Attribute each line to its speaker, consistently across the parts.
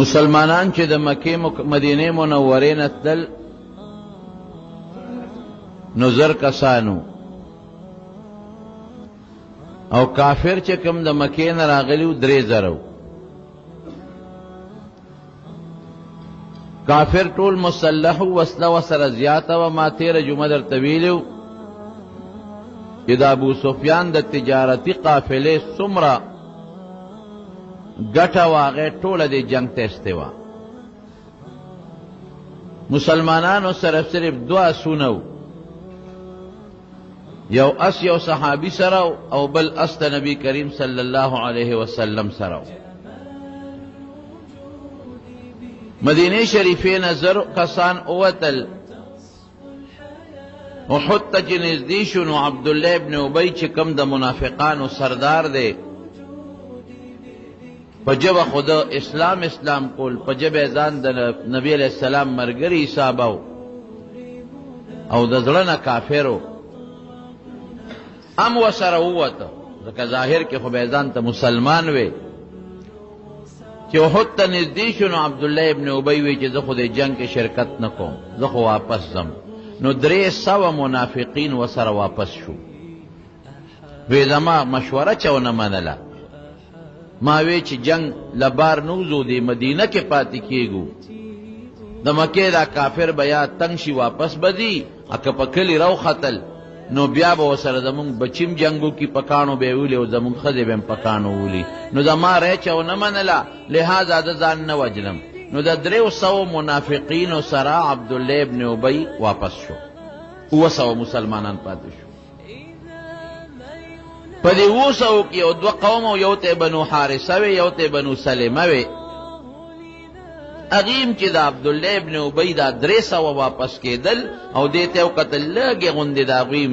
Speaker 1: مسلمانان چې د مکې مدینه منورې نه تلل نو زر کسانو، او کافر چې کوم د مکې نه راغلیو 3000. کافر ټول مسلح وسله وسره زیاته و. ما تیره جمعه درته ویلو چې د ابو سفیان د تجارتي قافلې څومره ګټه وه هغې ټوله د جنګ ته استوا. مسلمانانو سره صرف 2 آسونه و، یو اس یو صحابي سره او بل اس د نبی کریم صلی الله علیه وسلم سره. مدینه شریفې نه 1000 کسان اوتل. احد ته چې نږدې شو نو عبدالله ابن ابی چې کوم د منافقانو سردار دی، په ژبه خو د اسلام کول، په ژبه ځان د نبی علیہ السلام ملګري حسابو او د زړه نه کافرو، ام ورسره ووته. ځکه ظاهر کې خو به ځان ته مسلمان وی. چې احد ته نږدې شو نو عبدالله ابن ابی وی چې زه خو د جنګ کې شرکت نه کوم، زه خو واپس ځم. نو 300 منافقین ورسره واپس شو. وی زما مشوره چا ونه منله. ما وی چې جنگ لبار نوزو دی مدینه کې پاتې کېږو، د مکې دا کافر بیا تنگ شي واپس بدی، اکه په کلي رو ختل نو بیا به ورسره زمونږ بچیم جنګو کې پکانو به ویلي او زمونږ ښځې به هم پکانو وولي. نو زما رای چا ونه منله، لہذا د ځان نه وجلم. نو د 300 منافقینو سره عبدالله ابن ابی واپس شو. 200 مسلمانان پاتې شو. په دې 200 کې یو 2 قوم او یو ته بنو حارثه وی، یو ته بنو سلمه وی. اغیم چې د عبدالله ابن ابی دا 300 واپس کېدل او دې ته وکتل لږې غوندې د هغوی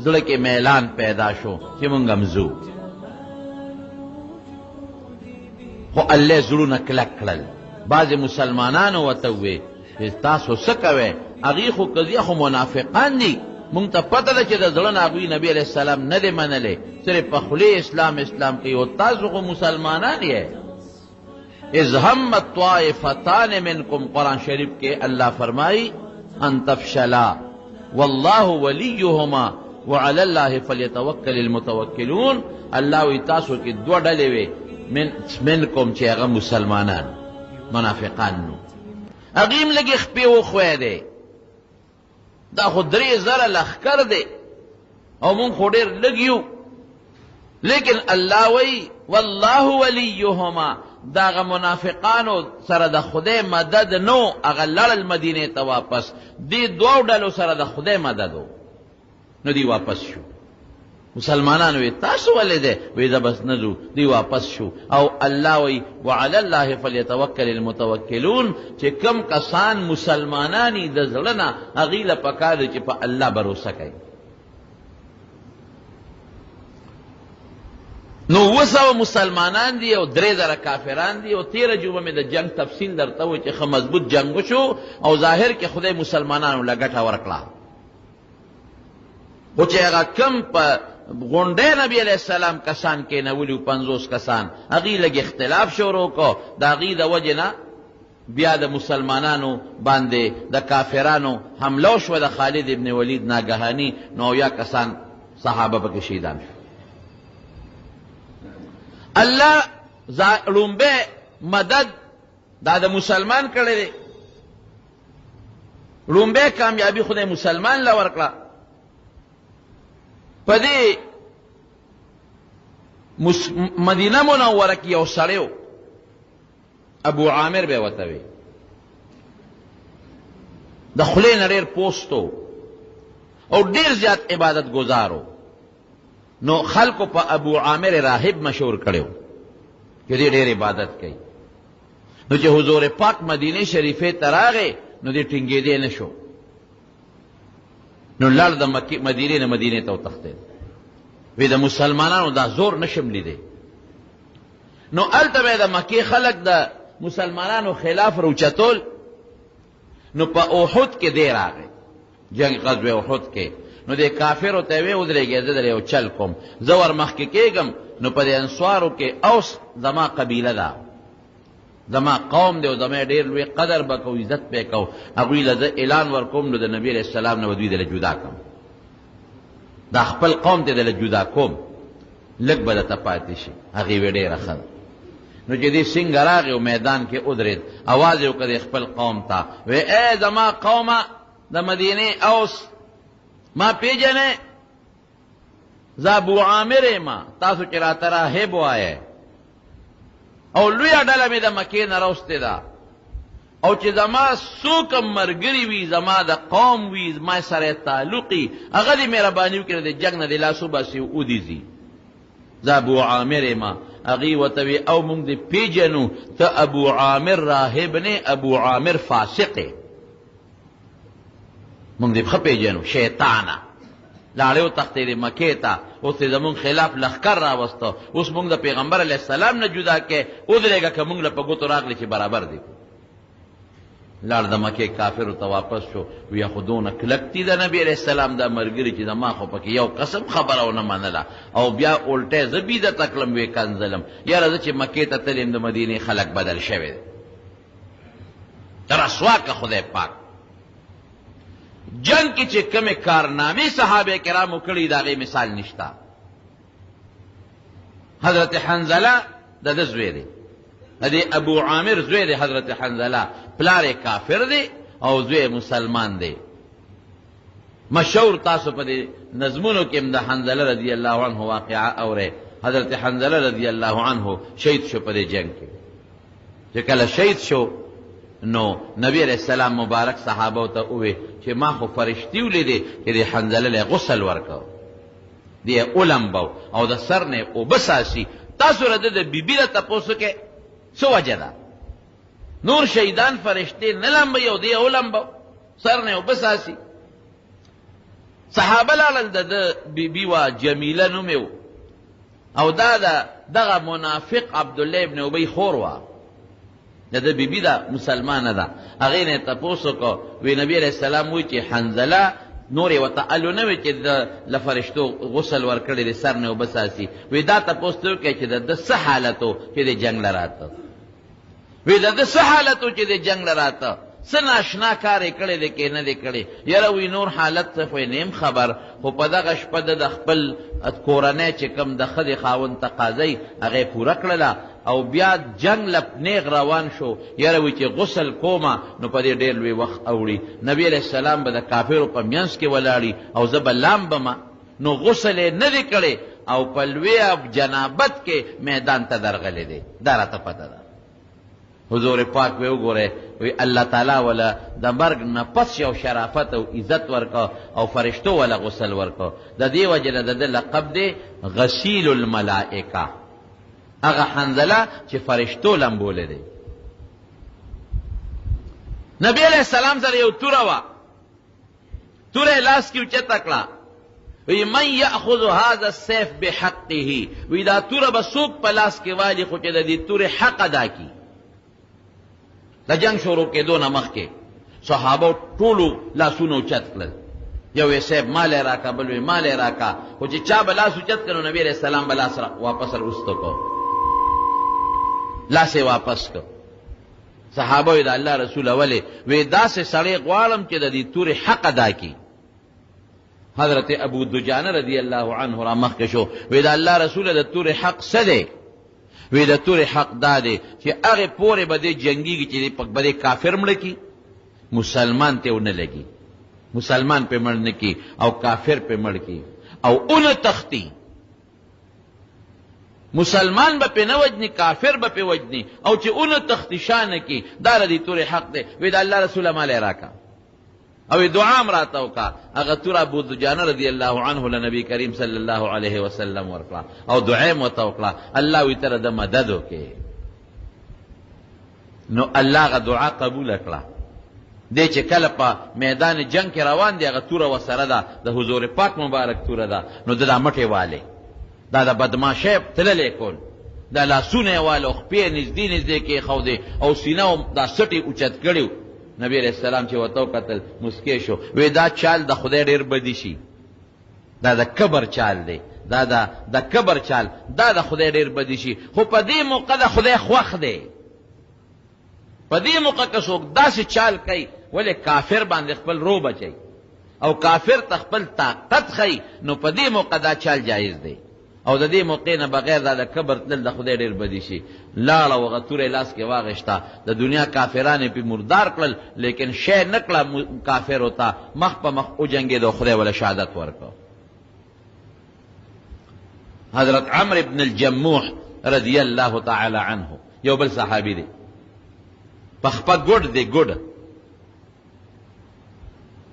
Speaker 1: زړه کې میلان پیدا شو چې مونږ هم ځو. خو الله زړونه کلک کړل. بعضې مسلمانانو ورته ووې چې تاسو څه کوئ؟ هغوی خو قضیه خو منافقان دي، مونږ ته پته ده چې د زړه نه هغوی نبي علیه السلام نه دی منلی، صرف په خولې اسلام کوي، او تاسو خو مسلمانان یې. اذ همت طائفتان منکم، قرآن شریف کے اللہ فرمائی ان تفشلا واللہ ولیہما وعلی اللہ فلیتوکل المتوکلون. اللہ وی تاسو کی 2 ډلې وې منکم چې هغه مسلمانان منافقان نو. اغیم لگی خپې وخوی دی، دا خو 3000 لښکر دی او مونږ خو ډېر لږ یو، لیکن الله وی والله ولیهما، داغه منافقانو سره د خدای مدد نو، هغه لړل مدینې ته واپس. دې 2 ډلو سره د خدای مدد و، نو دی واپس شو. مسلمانانو وی تاسو ولې دی؟ وی دا بس نه ځو. دی واپس شو. او الله وی وعلی الله فلیتوکل المتوکلون، چې کم کسان مسلمانانی د زړه نه هغوی له پکار دی چې په الله بروسه کوي. نو 200 مسلمانان دی او 3000 کافران دی. او 13 جمعه میں د جنگ تفصیل درته و چې ښه مضبوط جنگ وشو او ظاهر کې خدای مسلمانانو له ګټه ورکړه. خو چې هغه کم په غونډې نبی علیہ السلام کسان کې نولیو 50 کسان، هغوی لږ اختلاف شروع کو. د هغوی د وجې نه بیا د مسلمانانو باندې د کافرانو حمله وشوه د خالد ابن ولید ناګهاني. 9 کسان صحابه پکې شهیدان شو. الله لومبه مدد دا د مسلمان کړی دی، لومبه کامیابی خدای مسلمان له ورکړه. په دې مدینه منوره کې یو سړی و، ابو عامر به ورته وی، د خولې نه ډېر پوستو او ډېر زیات عبادت گزارو. نو خلکو په ابو عامر راهب مشهور کړو چې دې ډېر عبادت کوي. نو چې حضور پاک مدینه شریفه ته راغی نو دې ټینګېدی نه شو. نو لړ د مدینې نه مدینې ته وتښتېد. وی د مسلمانانو دا زور نشم لیدی. نو هلته به د مکې خلک د مسلمانانو خلاف روچتول. نو په احد کې دی راغی، جنگ غزوه احد کې. نو د کافرو ته وی ودرېږئ، زه در یو چل کوم، زه ور مخکې کېږم. نو په دې انصارو کې اوس زما قبیله ده، زما قوم دی او زما ډېر لوی قدر به کوو، عزت به کوو. هغوی له زه اعلان ورکوم نو د نبي علیه السلام نه به دوی دله جدا کړم، دا خپل قوم ته دله جدا کوم، لږ به درته پاتې شي. هغې وی ډېره ښه ده. نو چې دې څنګه راغی او میدان کې ودرېد، اواز یې وکړ خپل قوم ته، وی ای زما قومه د مدینې اوس، ما پیژنې؟ زه ابو عامر یم، تاسو چې راته راهب وایئ، او لویه ډله مې د مکې نه راوستې ده، او چې زما څوک هم ملګري وي، زما د قوم وي، زما سره تعلق وي، هغه دې مهرباني وکړي د جنګ نه دې لاس وباسي او ودیځي. زه ابو عامر یم. هغې ورته وي او موږ دې پیژنو، ته ابو عامر راهب نه، ابو عامر فاسق یې، موږ دې ښه پیژنو، شیطانه. لاړې وتښتېدې مکې ته، اوس یې زمونږ خلاف لښکر راوسته، اوس موږ د پیغمبر علیه السلام نه جدا کې ودرېږه، که موږ له په ګوتو راغلې چې برابر دی. لاړ د مکې کافرو ته واپس شو، ویا خو دونه کلک دي د نبي علیه السلام دا ملګري چې زما خو پکې یو قسم خبره ونه منله، او بیا الټی زه بیده تکړم وی کنځلم، یاره زه چې مکې ته تلیم د مدینې خلک بدل شوی دی. رسوا که خدای پاک. جنگ کې چې کومې کارنامې صحابه کرامو کړي د هغې مثال نشته. حضرت حنظله د ده زوی دی، د دې ابو عامر زوی دی حضرت حنظله، پلار یې کافر دی او زوی مسلمان دی. مشهور تاسو په دې نظمونو کې هم د حنظله رضی الله عنه واقعه اورئ. حضرت حنظله رضی الله عنه شهید شو په دې جنگ کې. چې کله شهید شو نو نبی علیہ السلام مبارک صحابه ته ووی چې ما خو فرشتي ولیدې چې د حنظله له غسل ورکو، دی اولمبو او د سر نه اوبه ساسي، تاسو رده د بیبي له تپوسو کې څه وجه ده؟ نور شهیدان فرشتې نه لمبوي او دی اولمبو سر نه اوبه ساسي. صحابه لاړل، د بیبي وه جمیله نوم یې او دا دغه منافق عبدالله ابن ابی خور وه، د ده بیبي ده، مسلمانه ده. هغې نه یې تپوس وکړو، وی نبي علیه السلام وایي چې حنظله نور یې ورته الو نه وی چې د له فرشتو غسل ورکړی دی، سر نه اوبه ساسي. وی دا تپوس ته وکړئ چې د ده څه حالت و چې د جنګ له راته، وی د ده څه حالت و چې د جنګ له راته، څه ناشنا کار یې کړی دی که نه دی کړی؟ یاره وی نور حالت څه خو یې نیم خبر، خو په دغه شپه د خپل کورنۍ چې کوم د ښځې خاوند تقاضی هغه پوره کړله، او بیا جنگ لپ نیغ روان شو. یاره وی چې غسل کومه نو په دې ډېر لوی وخت اوړي، نبی علیه السلام به د کافرو په منځ کې ولاړي او زه به لامبمه، نو غسل یې نه دی کړی او په لوی جنابت کې میدان ته درغلی دی. دا راته پته ده. حضور پاک وی وګورئ، وی الله تعالی ولا د مرګ نه پس یو شرافت او عزت ورکو او فرشتو ولا غسل ورکو. د دې وجه نه د ده لقب دی غسیل الملائکه، هغه حنظله چې فرشتو لمبولی دی. نبی علیہ السلام سره یو توره وه، توره یې لاس کې اوچته کړه، وی من یأخذ هذا السیف بحقه، وی دا توره به څوک په لاس کې والي خو چې د دې تورې حق ادا کړي. د جنگ شروع کېدو نه مخکې صحابو ټولو لاسونه اوچت کړل، یو یې صاحب مال یې راکړه، بل وی مال یې راکړه، خو چې چا به لاس اوچت کړ نو نبی علیہ السلام به لاس واپس راوسته کړ، لاس یې واپس کړ. صحابه وی د الله رسول ولې؟ وی داسې سړی غواړم چې د دې تورې حق ادا کړي. حضرت ابو دجانه رضی الله عنه را مخکې شو، وی د الله رسول د تورې حق څه دی؟ وی د تورې حق دا دی چې هغې پورې به دې جنګېږي چې به دې کافر مړه کړي، مسلمان ته ونه لګي، مسلمان پې مړ نه کړي او کافر پې مړ کړي او اونه تختی. مسلمان به پې نه وجني، کافر به پې وجني، او چې اونه تختی شانه کړي، دا د دې تورې حق دی. وی د الله رسوله مال یې راکړه او دعا م راته وکړه. هغه توره ابو دجانه رضی الله عنه له نبي کریم صلی الله علیه وسلم ورکړه او دعا یې ورته وکړه، الله وی تره د مدد وکړي. نو الله هغه دعا قبوله کړه. دی چې کله په میدان جنگ کې روان دی، هغه توره ورسره ده، د حضور پاک مبارک توره ده، نو د دا مټې والې، دا د بدماشۍ تللی کول، دا لاسونه یې واله او خپې یې نږدې نږدې کېښودې او سینه دا سټې اوچت کړي. نبی علیہ السلام چې ورته وکتل مسکی شو، وی دا چال د خدای ډېر بدي شي، دا د کبر چال دی، دا د کبر چال، دا د خدای ډېر بدي شي، خو په دې موقع د خدای خوښ دی. په دې موقع کې څوک داسې چال کوي ولې کافر باندې خپل رو بچي او کافر ته خپل طاقت ښیي، نو په دې موقع دا چال جایز دی. او د دې موقع نه بغیر دا د کبر تلل د خدای ډېر بدي شي. لاړه وغه تورې لاس کې واغېشته، د دنیا کافرانې پې مردار کړل، لیکن شی نه کړه کافر ہوتا، مخ په مخ وجنګېد او خدای وله شهادت ورکړ. حضرت عمرو بن الجموح رضی الله تعالی عنه یو بل صحابي دی، پخپه ګډ دی ګډ،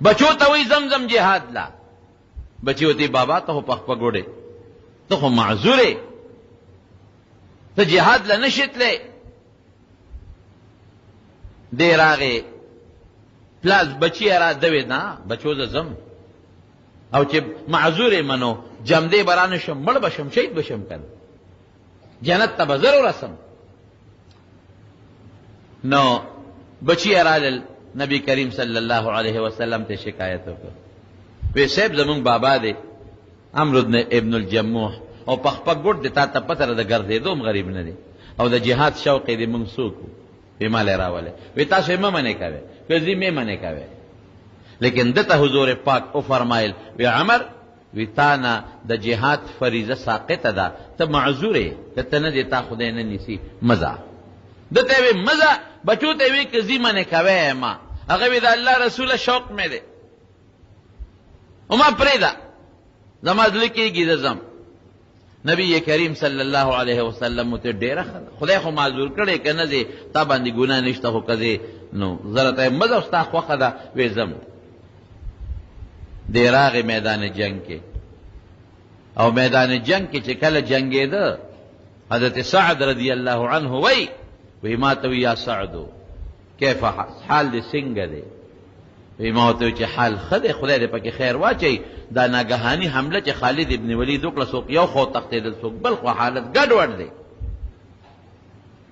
Speaker 1: بچو ته وایي زمزم جهاد لا، بچی وتی بابا ته خو پخپه ګډې، ته خو معذورې، ته جهاد له نشې تللی. دی راغې پلاس بچی را دوې نه بچو زه ځم، او چې معذورې منو جمدې به رانه شم، مړ به شم، شهید به شم، کنه جنت ته به زر ورسم. نو بچی رالل نبی کریم صلی الله علیه وسلم ته شکایت وکړ، وی صاحب زمونږ بابا دی عمرو ابن الجموح او پخپه ګډ دی، تا ته پته ده د ګرځېدو غریب نه دی او د جهاد شوق یې دی، موږ څوک وو وی ما لی راولې، وی تاسو یې مه منې کوئ، که ځي مې منې کوئ. لیکن دته حضور پاک وفرمایل وی عمر وی تا نه د جهاد فریضه ساقطه ده، ته معذور یې، که ته نه دی تا خدای نه نیسي، مزه دته وی مزه بچو ته وی که ځي منې کوئ ما، هغه وی د الله رسوله شوق مې دی او ما پرېږده زما زړه کېږي زه ځم. نبی کریم صلی الله علیه وسلم ته ډېره خدای خو معذور کړی که نه ځې تا باندې ګناه نشته، خو که ځې نو زه راته مزه او ستا خوښه ده، وی ځم. دی راغې میدان جنگ کې، او میدان جنگ کې چې کله جنګېده حضرت سعد رضی الله عنه وی ما ته وی یا سعدو کیف حال دې څنګه دی؟ وی ما ورته وی چې حال ښه دی، خدای دې پکې خیر واچوي. دا ناګهاني حمله چې خالد ابن ولید وکړه، څوک یو خوا تښتېدل څوک بل خوا، حالت ګډوډ دی.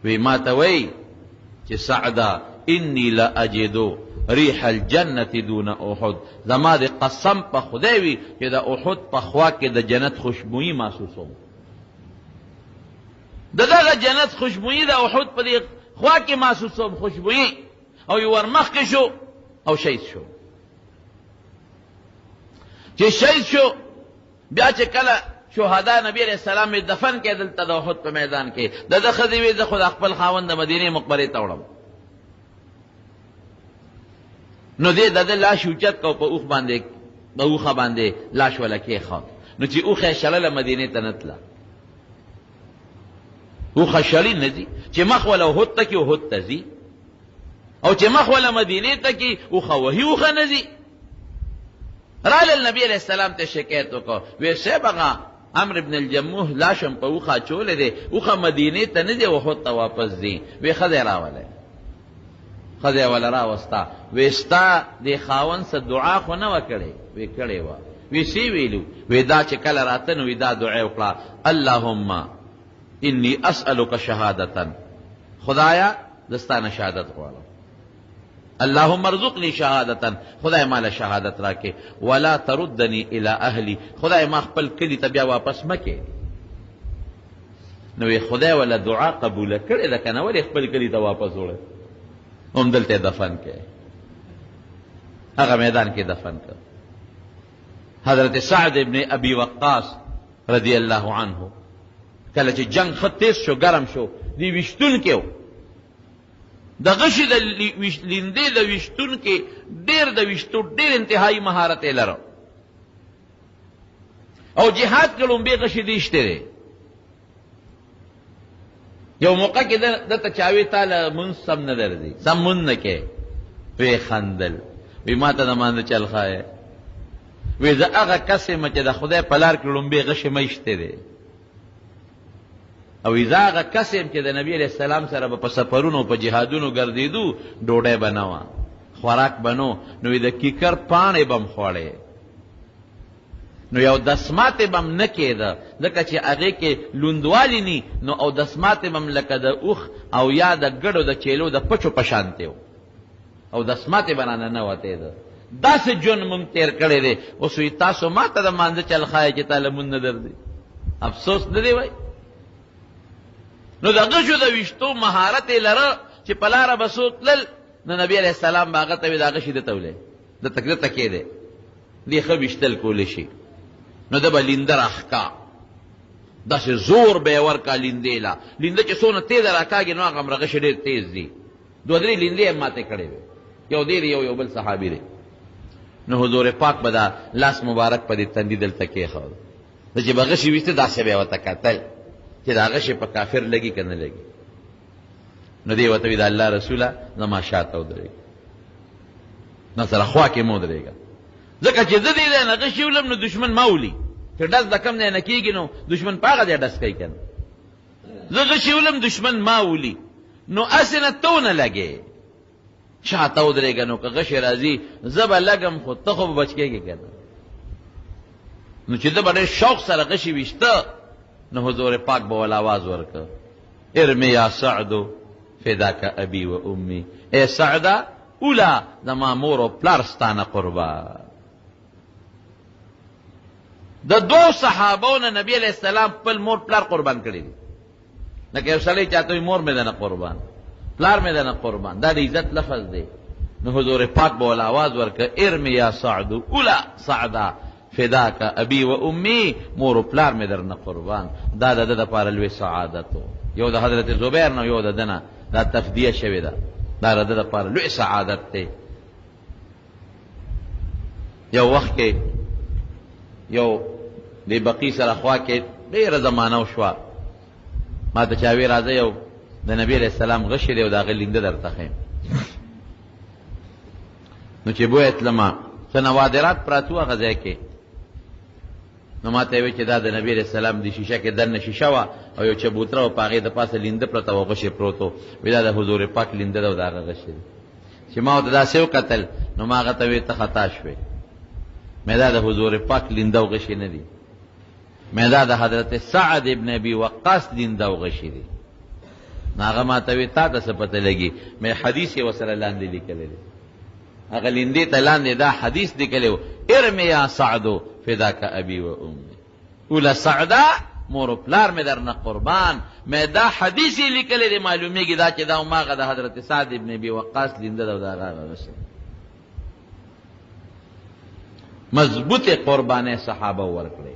Speaker 1: وی ما ته وی چې سعده انی لاجدو ریح الجنة دون احد، زما د قسم په خدای وي چې د احد په خوا کې د جنت خوشبویي محسوسوم، د دغه جنت خوشبویي د احد په دې خوا کې محسوسوم خوشبویي. او یو ورمخکې شو او شهید شو. چې شهید شو بیا چې کله شهدا نبی علیہ السلام دفن کې دلته د احد په میدان کې د ده ښځې وی زه خو د خپل خاوند د مدینې مقبرې ته وړم. نو دې د ده لاش اوچت کو، په اوښه باندې لاش وله کېښود. نو چې اوښه یې شلله مدینې ته نه تله، اوښه شړي نه ځي، چې مخ وله احد ته کې احد ته ځي، او چې مخ وله مدینې ته کې اوښه وهي اوښه نه ځي. رالل نبی علیہ السلام ته شکایت وکړو، وی صاحب هغه عمرو بن الجموح لاشم په اوښه اچولی دی، اوښه مدینې ته نه ځي او احد ته واپس ځي. وی ښځی راولی، ښځی وله راوسته، وی ستا دې خاوند څه دعا خو نه وه کړې؟ وی کړې وه. وی سی ویلو؟ وی دا چې کله راته نو وی دا دعا وکړه، اللهم انی اسألک شهادتا، خدایا دستانه شهادت غواړم، اللهم ارزقنی شهادتا، خدای مال شهادت راکې، ولا تردنی الی اهلی، خدای ما خپل کلی ته بیا واپس مکې. نو وی خدای ولا دعا قبوله کړې ده که نه، ولې خپل کلی ته واپس وړه؟ هم دلته دفن کې، هغه میدان کې دفن کړ. حضرت سعد ابن ابي وقاص رضی الله عنه کله چې جنگ ښه تیز شو، ګرم شو، دی ویشتونکي و، د غشي د لیندې د ویشتونکي ډېر د ویشتو ډېر انتهایی مهارت یې لره، او جهاد کې لومبې غشي دی ایشتی دی. یو موقع کې دته چاوي تاله مونځ سم نه درځي، سم مونځ نه کې. وی خندل، وی ما ته د مانځه چل ښایې، وی زه هغه کس یم چې د خدای په لار کې لومبې غشي مه ایشتی دی، او زه هغه کس یم چې د نبي علیہ السلام سره به په سفرونو په جهادونو ګرځېدو، ډوډۍ به نه وه، خوراک به نو، نو د کیکر پاڼې به م خوړې، نو یو دسماتې به م نه کېده، ځکه چې هغې کې لوندوالي نی، نو او دسماتې به م لکه د اوښ او یا د ګډو د چیلو د پچو په شانتې و، او دسماتې به رانه نه وتېده. داسې ژوند مونږ تېر کړی دی. اوس وایي تاسو ما ته د مانځه چل ښایې چې تا لمونځ نه درځي، افسوس نه دی وایي. نو د غشو د ویشتو مهارت یې لره، چې په لاره به څوک تلل نو نبي علیه السلام به هغه ته وي د هغه شي ده ته ولی د تکې دی دې ښه ویشتل کولی شي نو ده به لینده راښکا داسې زور به یې ورکا لیندې له لینده چې څونه تیزه راکاږي نو هغه مرغشې ډېر تیز دي 2-3 لیندې یې ماتې کړې وې یو دی یو بل صحابي دی نو حضور پاک به دا لاس مبارک په دې تندي دلته کېښود د چې به غشي ویسته داسې به یې ورته کتل چې دا غشې په کافر لګي که نه لګي نو دی ورته وي د الله رسوله زما شاته ودرېږه نه سره خوا کې مه ودرېږه ځکه چې زه دې دی نه غشي ولم نو دشمن ما ولي چې ډز د کم دی نه کېږي نو دشمن په هغه ځای ډز کوي که نه زه غشي ولم دشمن ما ولي نو هسې نه تو نه لګې شاته ودرېږه نو که غشې راځي زه به لګم خو ته خو به بچ کېږې که نه نو چې ده به ډېر شوق سره غشي ویشته نو حضور پاک به ول آواز ورکړه ارمی یا سعدو فداک ابي و امي اے سعده اولا زما مور او پلار ستانه قربان د دوو صحابو نه نبی علیہ السلام خپل مور پلار قربان کړي دي لکه یو سړی چاته وي مور مې ده نه قربان پلار مې ده نه قربان دا د عزت لفظ دی نو حضور پاک به ول آواز ورکړه ارمی یا سعدو اولا سعده فداک ابي و امي مور او پلار مې در نه قربان دا د ده دپاره لوی سعادت و یو د حضرت زبیر نه یو د ده نه دا تفدیه شوې ده دا د ده دپاره لوی سعادت دی یو وخت کې یو د بقي سره خوا کې ډېره زمانه وشوه ما ته چا وی راځه یو د نبي علیه السلام غشی دی او د هغه لینده درته ښیم نو چې بویه تلمه څه نوادرات پراته وو هغه ځای کې نو ما ته یې وی چې دا د نبي علیه السلام د شیشه کې دننه شیشه وه او یو چبوتره وه په هغې د پاسه لینده پرته وه غشی پروت و وی دا د حضور پاک لینده ده او د هغه غشی دی چې ما ورته داسې وکتل نو ما هغه ته وی ته خطا شوې مې دا د حضور پاک لینده او غشی نه دي مې دا د حضرت سعد ابن ابي وقاص لینده او غشی دي نو هغه ما ته وی تا ته څه پته لګي مې حدیث یې ورسره لاندې لیکلی دی هغه لیندې ته لاندې دا حدیث لیکلی و ارمی یا سعدو فداک ابي و امي اوله سعده مور و پلار مې در نه قربان مې دا حدیث یې لیکلی دی معلومیږي دا چې دا هماغه د حضرت سعد ابن ابي وقاص لینده ده او د هغه غشی مضبوط قربانه صحابه ورکړي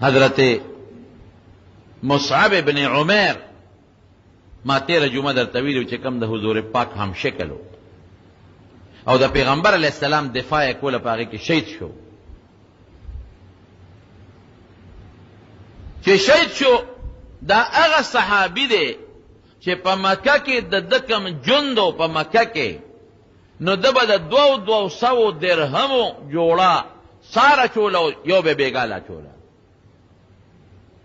Speaker 1: حضرت مصعب ابن عمر ما تیره جمعه درته ویلي چې کوم د حضور پاک هم شکل او د پیغمبر علیه السلام دفاع یې کوله په هغې کې شهید شو چې شهید شو دا هغه صحابي دی چې په مکه کې د ده کوم جند و په مکه کې نو ده به د 200 درهمو جوړه ساره چوله یو به بیګاله چوله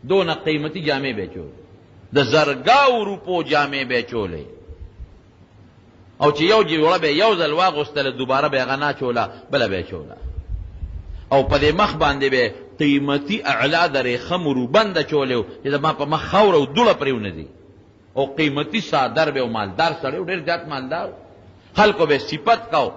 Speaker 1: دونه قیمتي جامې به چوله د زرګاو روپو جامې به چولې او چې یو جوړه به یو ځل واغوستله دوباره به هغه نه چوله بله به چوله او په دې مخ باندې به قیمتي اعلا د ریخم روبنده چولې چې زما په مخ خاوره او دوړه پرې ونه ځي او قیمتي صادر به او مالدار سړی و ډېر زیات مالدار خلکو به صفت کو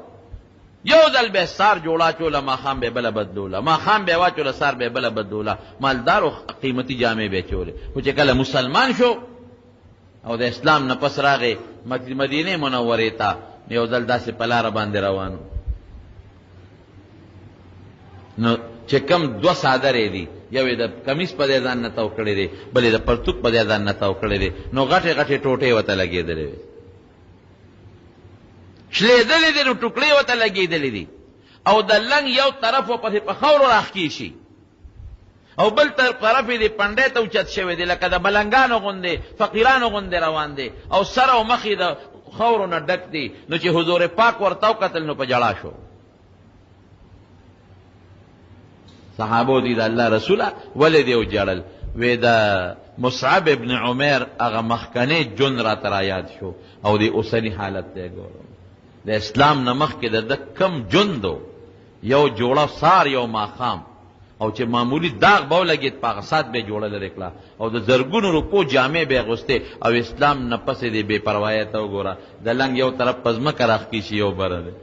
Speaker 1: یو ځل به سار جوړه چوله ماښام به بله بدلوله ماښام به واچوله سار به بله بدلوله مالدار او قیمتي جامې به چولې خو چې کله مسلمان شو او د اسلام نه پس راغې مدینې منورې ته یو ځل داسې په لاره باندې روانو نو چې کم 2 څادرې دي یو یې د کمیس په دې ځان نه تاو کړی دی بل یې د پرتوک په دې ځان نه تاو کړی دی نو غټې غټې ټوټې ورته لګېدلې وې شلېدلې دي نو ټوکړې ورته لګېدلې دي او د لنګ یو طرف پسې په خاورو راښکې شي او بل طرف یې د پنډۍ ته اوچت شوی دی لکه د ملنګانو غوندې فقیرانو غوندې روان دی او سر او مخ یې د خاورو نه ډک دی نو چې حضور پاک ورته وکتل نو په ژړا شو صحابو دي د الله رسوله ولې دې وژړل وی د مصعب ابن عمر هغه مخکنی جون راته رایاد شو او د اوسني حالت دی ګورم د اسلام نه مخکې د ده کم جندو یو جوړه سار یو ماښام او چې معمولی داغ به ولګېد په هغه سات به یې جوړه لرې کړه او د زرګونو روپو جامې به یې اغوستې او اسلام نه پسې دی بې پروایۍ ته وګوره د لنګ یو طرف په ځمکه راښکې شي یو بره دی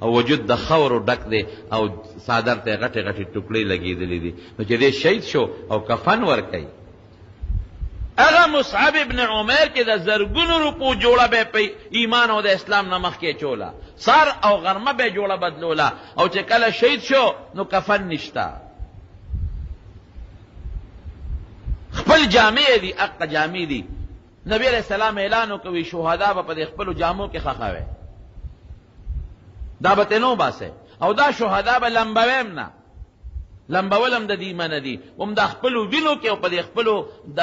Speaker 1: او وجود د خاورو ډک دی او صادر ته یې غټې غټې ټوکړې لګېدلې دي نو چې دی شهید شو او کفن ورکوي اغا مصعب ابن عمر کې د زرګونو روپو جوړه به په ایمان او د اسلام نه مخکې چولا، سر او غرمه به جوړه بدلولا، او چې کله شهید شو نو کفن نشتا، خپل جامې دي، اقا جامې دي. نبی علیہ السلام اعلان وکوي شهدا به په خپل جامو کې خخاوي، دا به نو باسه، او دا شهدا به لمبویم نه، لمبولم د دې من دي، هم د خپل وینو کې او په خپل د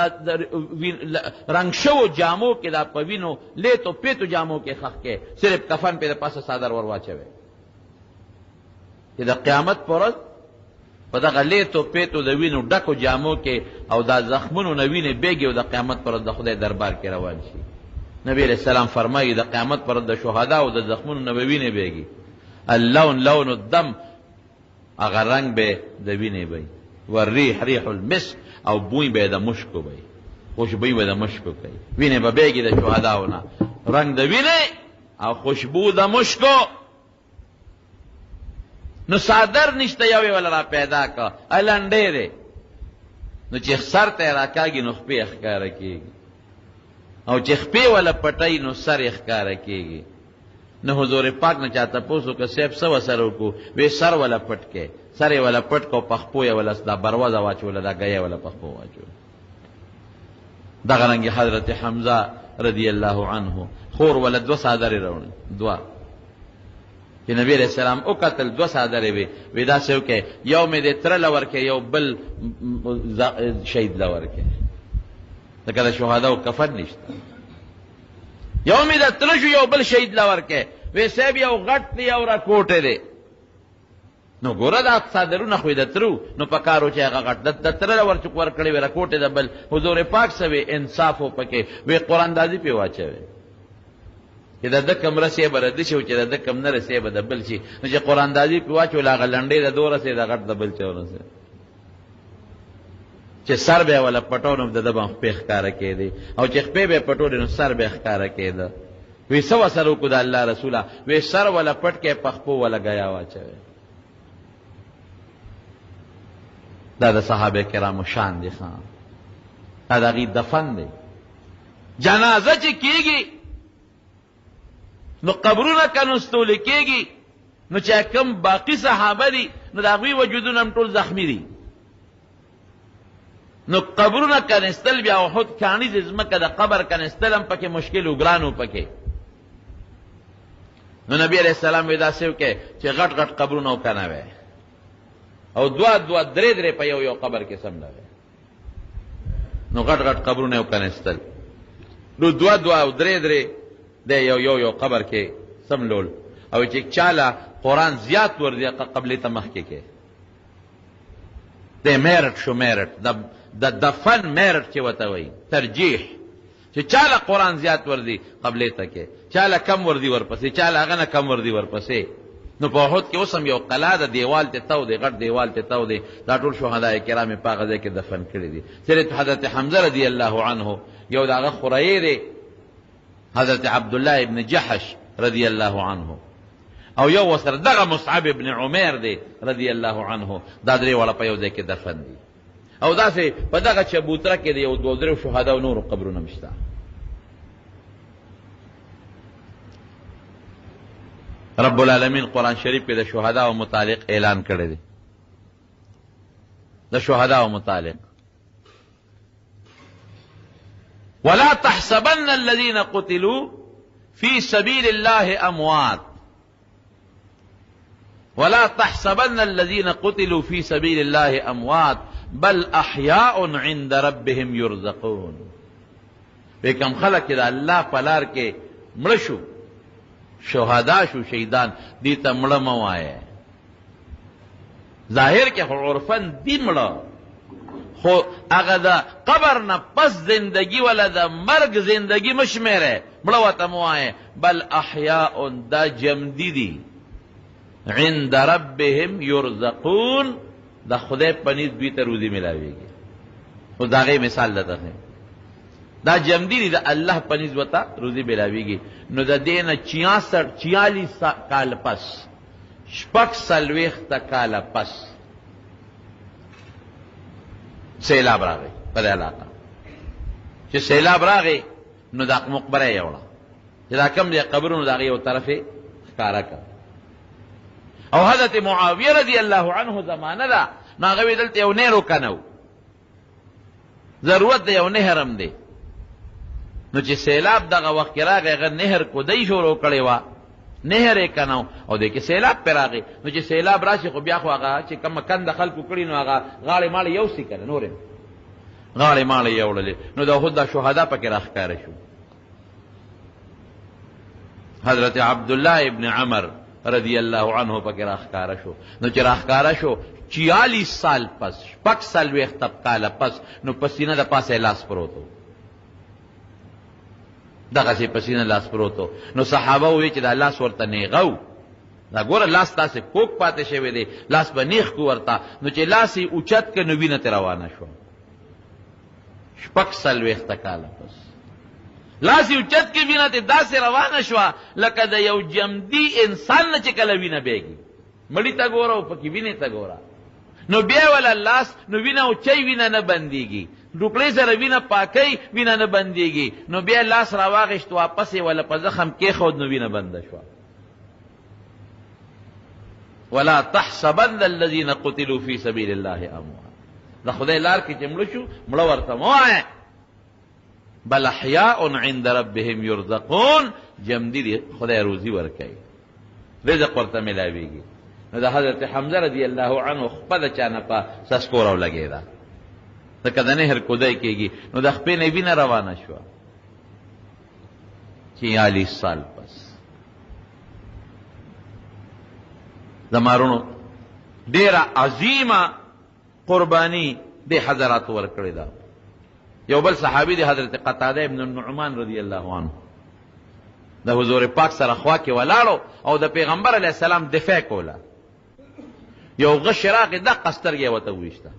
Speaker 1: رنگ شو جامو کې دا په وینو لیتو پیتو جامو کې خخ کې صرف کفن په پاسه صادر ور واچوي، چې د قیامت پر ورځ په دغه لیتو پیتو د وینو ډکو جامو کې او دا زخمونو نه وینې بیږي او د قیامت پر ورځ د خدای دربار کې روان شي. نبی علیہ السلام فرمایي د قیامت پر ورځ د شهدا او د زخمونو نه وینې بیږي، اللون لون الدم، اگر رنگ به د وینې بی، والریح ریح المسک، او بوی به د مشکو بی، خوشبوی به د مشکو کوي، وینې به بیږي د شهداونه، رنگ د وینې او خوشبو د مشکو. نو صادر نشته یو ولا را پیدا کا الانډې دی، نو چې سر ته راکاږي نو خپې ښکاره کېږي، او چې خپې ولا پټی نو سر یې ښکاره کېږي. نو حضور پاک نه چاته پوسو که صاحب سو سره کو وی سر ولا پټ کې، سر ولا پټ کو پخپو یا ولا دا بروازه واچول، دا غیا ولا پخپو واچول. دغه رنګ حضرت حمزه رضی الله عنه خور ولا دو صادره راوړي، دوا چې نبی علیہ السلام او قتل دو صادره وی دا سو کې یو مې د تر لور کې یو بل شهید لور کې، دا شهدا او کفن نشته، یو مې د تر شو یو بل شهید لور کې وی صاحب یو غټ دی او را کوټه دی. نو ګوره دا صادرونه خو د ترو نو پکارو چې هغه غټ د تر لور چک ور کړی ور کوټه د بل حضور پاک سوي انصاف او پکې وی قران دازي په واچوي چې د کمره سي برد شي او چې د کم نه رسي به د بل شي، نو چې قران دازي په واچو لا غلنډې د دوره سي د غټ د بل چونه سي چې سر به ولا پټونو د دبا په ښکارا کې دي، او چې خپې به پټول نو سر به ښکارا کېده. وی سو سره کو د الله رسوله وی سر ولا پټ کې پخپو ولا غیا واچوي. دا د صحابه کرامو شان دي خان، دا غي دفن دي. جنازه چې کیږي نو قبرونه کنستول کیږي، نو چې کوم باقی صحابه دي نو دا غوي وجودونه هم ټول زخمی دي، نو قبرونه کنستل بیا وحد کانی د زمکه د قبر کنستل هم پکې مشکل وګرانو پکې. نو نبی علیہ السلام ودا سیو کې چې غټ غټ قبرونه وکنه وي او دوا دوا درې درې په یو قبر کې سم نه وي، نو غټ غټ قبرونه وکنستل، نو دوا دوا او درې درې د یو قبر کې سم لول، او چې چاله قرآن زیات ور دی قبل ته مخ کې د میرټ شو میرټ د دفن میرټ چې وته وي ترجیح، چې چاله قرآن زیات ور دی قبل ته کې، چاله کم ور دی ورپسې، چاله هغه نه کم ور دی ورپسې. نو په احد کې اوسم یو قلعه د دیوال ته تو دی، غټ دیوال ته تو دی، دا ټول شهداء کرام په هغه ځای کې دفن کړي دي. صرف حضرت حمزه رضی الله عنه یو دغه خورای دی، حضرت عبدالله ابن جحش رضی الله عنه، او یو وسره دغه مصعب ابن عمر دی رضی الله عنه، دا درې وړه په یو ځای کې دفن دي. او داسې په دغه چبوتره کې د یو دوه درې شهدا او نور قبرونه مشته. رب العالمین قرآن شریف کې د شهدا او متعلق اعلان کړی دی، د شهدا او متعلق ولا تحسبن الذين قتلوا في سبيل الله اموات، ولا تحسبن الذين قتلوا في سبيل الله اموات بل احياء عند ربهم يرزقون. بیکم خلق دا اللہ پلار کے مړشو شهدا شو شهیدان دی ته مړه موایه، ظاهر کې عرفن دی مړه، خو هغه د قبر نه پس زندگی ولا د مرگ زندگی مشمره مړه وته موایه، بل احیاء دا جمدی دی عند ربهم یرزقون، دا خدای پنیز دوی ته روزی ملاویږي. خو دا غي مثال لته دا جمدی دی دا الله پنیز وتا روزی ملاویږي. نو د دینه 46 کال پس شپږ سلويخت کال پس سیلاب راغی په علاقه، چې سیلاب راغی نو دا مقبره یې وړه چې دا کم دی قبرونو د هغې یو طرف یې ښکاره کړ. او حضرت معاویه رضی الله عنه زمانه ده، نو هغه وی دلته یو نهر وکنو، ضرورت د یو نهر هم دی. نو چې سیلاب دغه وخت کې راغی هغه نهر کودی شروع کړې وه، نهر یې کنو او دی کې سیلاب پې راغی. نو چې سیلاب راشي خو بیا خو هغه چې کومه کنده خلکو کړي نو هغه غاړې ماړې یوسي که نه، نورې غاړې ماړې یې وړلې. نو د احد دا شهدا پکې راښکاره شو. حضرت عبدالله ابن عمر رضی الله عنه پکې راښکاره شو. نو چې راښکاره شو 46 سال پس، شپږ څلوېښت کاله پس، نو پسینه د پاسه لاس پروت و، دغسې پسینه لاس پروت و. نو صحابه ووی چې دا لاس ورته نیغه و، دا ګوره لاس تاسې کوک پاتې شوی دی، لاس به نیغ کو ورته. نو چې لاس یې اوچت که نو وینه ترې روانه شوه، شپږ څلوېښته کاله پس لاس یې اوچت کې وینه ترې داسې روانه شوه لکه د یو جمدي انسان نه چې کله وینه بیږي. مړي ته ګوره او پکې وینې ته ګوره. نو بیا ولا لاس نو وینه اوچی وینه نه بندېږي، ډوکړې سره وینه پاکۍ وینه نه بندېږي. نو بیا لاس راواغېشت واپس یې ولا په زخم کېښود نو وینه بنده شوه. ولا تحسبن الذين قتلوا في سبيل الله اموات، د خدای لار کې چې مړه شو مړه ورته مه وایه، بل احیاء عند ربهم یرزقون، جمدي دی خدای روزي ورکوي، رزق ورته ملاویږي. نو د حضرت حمزه رضی الله عنه خپه د چا نه په سسکو راولګېده، لکه د نهر کودی کېږي. نو د خپې نه وینه روانه شوه 46 سال پس. زمارونو ډېره عظیمه قرباني دې حضراتو ورکړې ده. یو بل صحابي دی حضرت قتاده ابن النعمان رضی الله عنه، د حضور پاک سره خوا کې ولاړو او د پیغمبر علیه السلام دفاع کوله. یو غش راغی دقه سترګې ورته وویشته،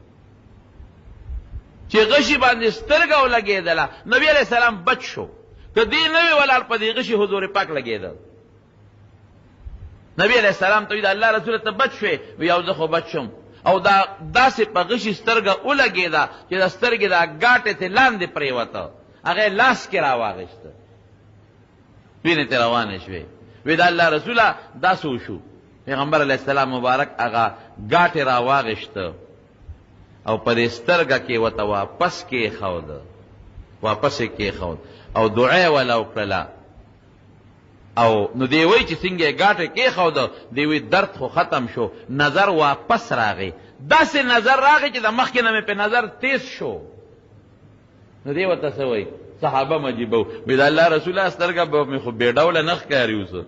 Speaker 1: چې غشي باندې سترګه ولګېدله نبي علیه السلام بچ شو. که دې نه وی ولاړ په دې غشي حضور پاک لګېده. نبی علیه السلام ته وی د الله رسول ته بچ شوې؟ وی او زه خو بچ شم. او دا داسې په غشي سترګه ولګېده چې د سترګې دا ګاټې ته لاندې پرېوته، هغه لاس کې راواغېسته، وینې ته روانې شوې. وی د الله رسوله داسې وشو. پیغمبر علیه السلام مبارک هغه ګاټې راواغېشته او په دې سترګه کې ورته واپس کېښود، واپس یې کېښود او دعا یې وله وکړله. او نو دی وی چې څنګه یې ګاټې کېښوده، دی وی درد خو ختم شو، نظر واپس راغی، داسې نظر راغی چې د مخکې نه مې په نظر تیز شو. نو دی ورته څه وایي؟ صحابه مجیبه و، وی د الله رسوله سترګه به مې خو بې ډوله نه ښکاري، اوس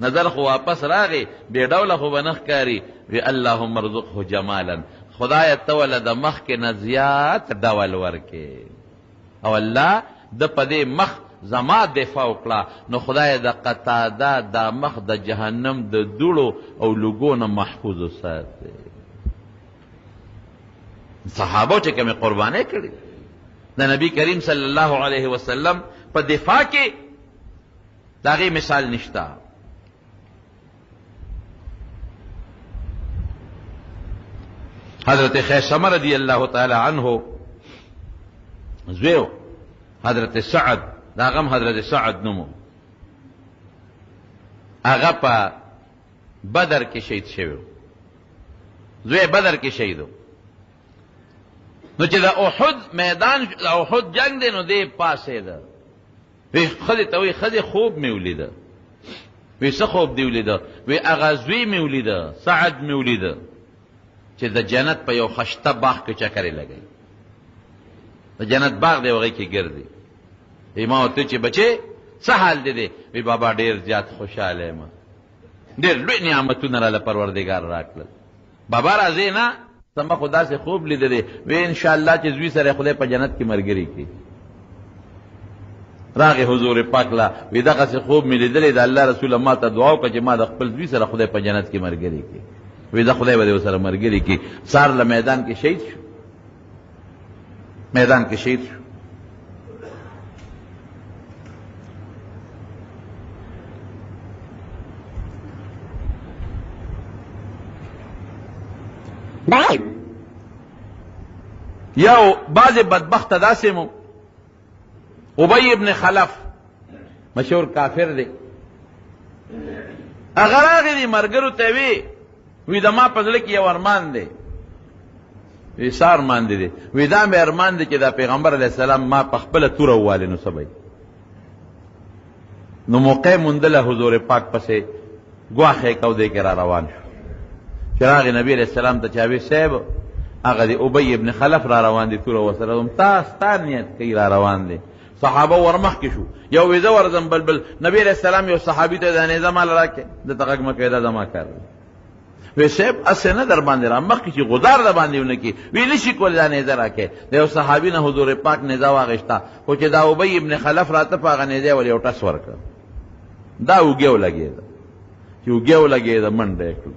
Speaker 1: نظر خو واپس راغی، بې ډوله خو به نه ښکاري. وی اللهم ارزقه جمالا، خدایه ته وله د مخکې نه زیات ډول ورکې، او الله د په دې مخ زما دفاع وکړه، نو خدای د قتاده دا مخ د جهنم د دوړو او لوګو نه محفوظ وساتي. صحابو چې کومې قربانۍ کړي د نبی کریم صلی الله علیه وسلم په دفاع کې د هغې مثال نشته. حضرت خیثمه رضی الله تعالی عنه زوی حضرت سعد، دا غم حضرت سعد نومو، هغه په بدر کې شهید شوی، زوی بدر کې شهید و. نو چې د احد میدان د احد جنگ دی نو دی پاسېده، وی ښځې ته وی ښځې خوب مې ولیده. وی څه خوب دی ولیده؟ وی هغه زوی مې ولیده، سعد مې ولیده چې د جنت په یو خشته باغ کې چکرې لګوي، د جنت باغ دی هغې کې ګرځي. ما ورته چې بچې څه حال دی؟ وی بابا ډېر زیات خوشحاله یم، ډېر لوی نعمتونه راله پروردګار راکړل. بابا راځې نه؟ زما خو داسې خوب لیده دی. وی انشاءالله چې زوی سره خدای په جنت کې ملګري کړي. راغې حضور پاک له وی دغسې خوب مې لیدلی، د الله رسوله ما ته دعا وکړه چې ما د خپل زوی سره خدای په جنت کې ملګري کړي. وی د خدای به دې ورسره ملګري کړي. سار له میدان کې شهید شو، میدان کې شهید شو. یو بعض بدبخت داسې مو ابی ابن خلف مشهور کافر دی، هغه راغی دی مرګرو ته وی د ما په زړه کې یو ارمان دی. وی څه ارمان دی؟ وی دا مې ارمان دی چې دا پیغمبر علیه السلام ما په خپله توره ووالي نو څه به نو موقع موندله حضور پاک پسې ګواښ یې کو دی کې را روان شو. چې راغی نبی علیه السلام ته چا وی صاحب هغه دی ابی ابن خلف را روان دی توره ورسره، تا ستا نیت کوي را روان دی. صحابه ورمخکې شو، یو وی زه ورځم بلبل. نبی علیه السلام یو صحابي ته دا نیزه مال راکړې، دته غږ مه کوې دا زما کار دی. وی صاحب اسې نه در باندې را مخکې چې غدار در باندې ونه کړي، وی نه شي کولی دا نیزه راکړې. د یو صحابي نه حضور پاک نیزه واخېسته، خو چې دا ابی ابن خلف راته په هغه نیزه ولې یو ټس ورکړه، دا اوږې ولګېده. چې اوږې ولګېده منډه یې کړه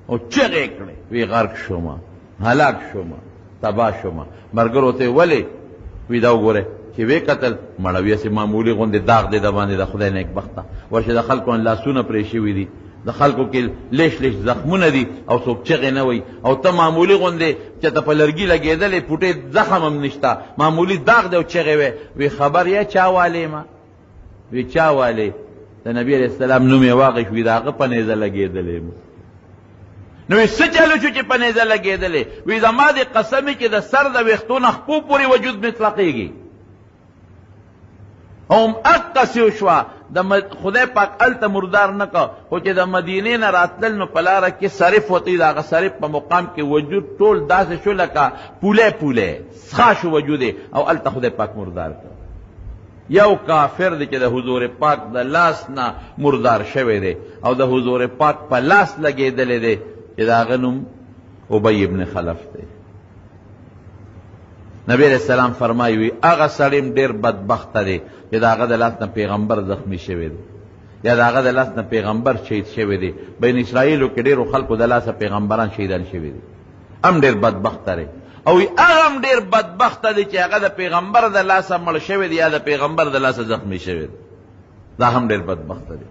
Speaker 1: او چغې یې کړې، وی غرق شومه، هلاک شومه، تباه شومه. ملګرو ته ولې؟ وی دا وګوره چې وی قتل مړوي اسې معمولي غوندې داغ دی د باندې د خدای نیکبخته ورشه د خلکو لاسونه پرې شوي دي، د خلکو کې لیش لیش زخمونه دي او څوک چغې نه وي، او ته معمولي غوندې چې ته په لرګي لګېدلې پوټې زخم هم نشته، معمولي داغ دی او چغې وی. وی خبر یې چا والې ما؟ وی چا والې؟ د نبي علیه السلام نوم یې واخېست، وی د هغه په نیزه لګېدلې ما. نو وی څه چلو شو چې په نیزه لګېدلې؟ وی زما د قسمې چې د سر د ویښتو نه خپو پورې وجود مطلقېږي. هم اقصی شوا د خدای پاک الته مردار نه کا، خو چې د مدینې نه راتلل نو په لاره کې صرف وتی، د هغه صرف په مقام کې وجود ټول داسې شو لکه پولی پولی څښا شو وجود او الته خدای پاک مردار کړ. یو کافر دی چې د حضور پاک د لاس نه مردار شوی دی او د حضور پاک په لاس لګېدلی دی چې د هغه نوم ابی ابن خلف دی. نبی علیہ السلام فرمایي وي هغه سړی ډېر بدبخته دی چې د هغه د لاس نه پیغمبر زخمی شوی دی یا د هغه د لاس نه پیغمبر شهید شوی دی. بین اسرائیلو کې ډېرو خلکو د لاسه پیغمبران شهیدان شوي دي، هم ډېر بدبخته دی. او هغه هم ډېر بدبخته دی چې هغه د پیغمبر د لاسه مړ شوی دی یا د پیغمبر د لاسه زخمی شوی دی، دا هم ډېر بدبخته دی.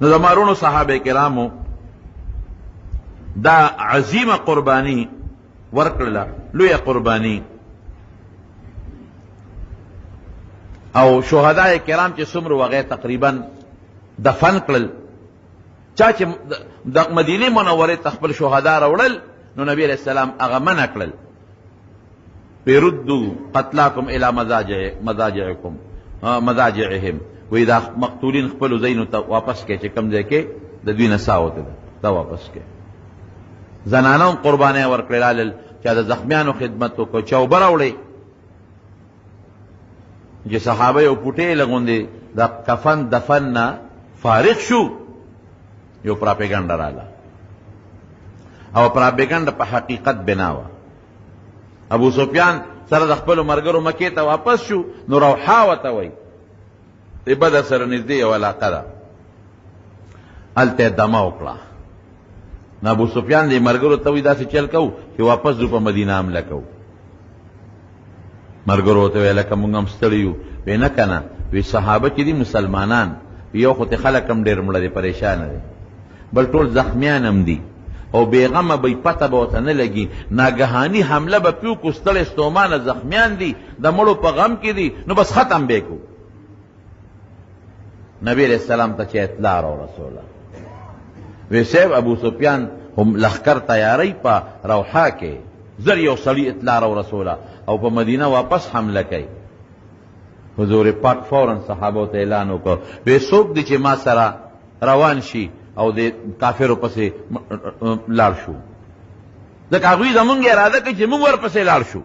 Speaker 1: نو د مارونو صحابه کرامو دا عظیمه قربانی ورکړله، لویه قربانی. او شهدای کرام چې څومره وغه تقریبا دفن کړل، چا چې د مدینه منوره ته خپل شهدا راوړل نو نبی علیہ السلام هغه منع کړل، بیردو قتلاکم الی مضاجعهم، وی دا مقتولین خپل زینو ته واپس کې چې کم ځای کې د دوی نسا وته دا واپس کې. زنانو قرباني ورکړل، چا د زخمیانو خدمت وکړو، چا اوبه راوړې چې صحابه یو پوټې لګوندې د کفن دفن نه فارغ شو، یو پراپیګنډه رااله او پراپیګنډه په حقیقت بنا وه. ابو سفیان سره د خپلو ملګرو مکې ته واپس شو، نو روحا ورته وایي د بدر سره نږدې یو علاقه ده، هلته یې دمه وکړه. نو ابو سفیان دې ملګرو ته وایي داسې چل کوو چې واپس ځو په مدینه حمله کوو. ملګرو ته ویل لکه موږ هم ستړي یو. وی نه که نه، وی صحابه چې دي مسلمانان، یو خو ته خلک هم ډېر مړه دي پریشانه دي، بل ټول زخمیان هم دي او بېغمه به پته به ورته نه لګي، ناګهاني حمله به پې وکړو، ستړی ستومانه زخمیان دي، د مړو په غم کې دي، نو بس ختم به یې کړو. نبی علیہ السلام ته چې اطلاع راورسوله، وی صاحب ابو سفیان هم لښکر تیاری په روحا کې زر یو سړي اطلاع راورسوله او په مدینه واپس حمله کوي. حضور پاک فوراً صحابو ته اعلان وکړ، وی څوک دی چې ما سره روان شي او د کافرو پسې لاړ شو، ځکه هغوی زمونږ اراده کوي چې موږ ورپسې لاړ شو.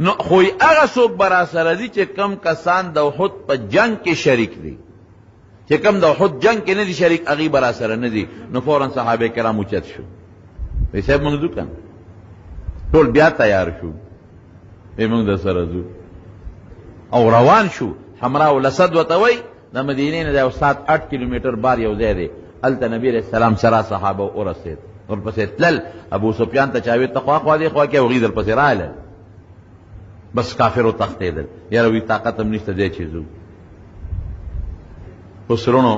Speaker 1: نو خو هغه څوک به راسره دي چې کم کسان د احد په جنگ کې شریک دي، چې کم د احد جنگ کې نه دي شریک، هغوی به راسره نه دي. نو فوراً صحابه کرام اوچت شو، وی صاحب موږ ځو که نه؟ ټول بیا تیار شو، وی موږ در سره ځو او روان شو. حمراء الاسد ورته وایي، د مدینې نه د یو ساعت 8 کیلومیټر بار یو ځای دی، هلته نبي علیہ السلام سره صحابه ورسېد، ورپسې تلل. ابو سفیان ته چا ویل ته خوا خوا دې خوا کې، هغوی درپسې راغلل، بس کافرو تښتېدل، یاره وی طاقت هم نشته دی چې ځو. اوس وروڼو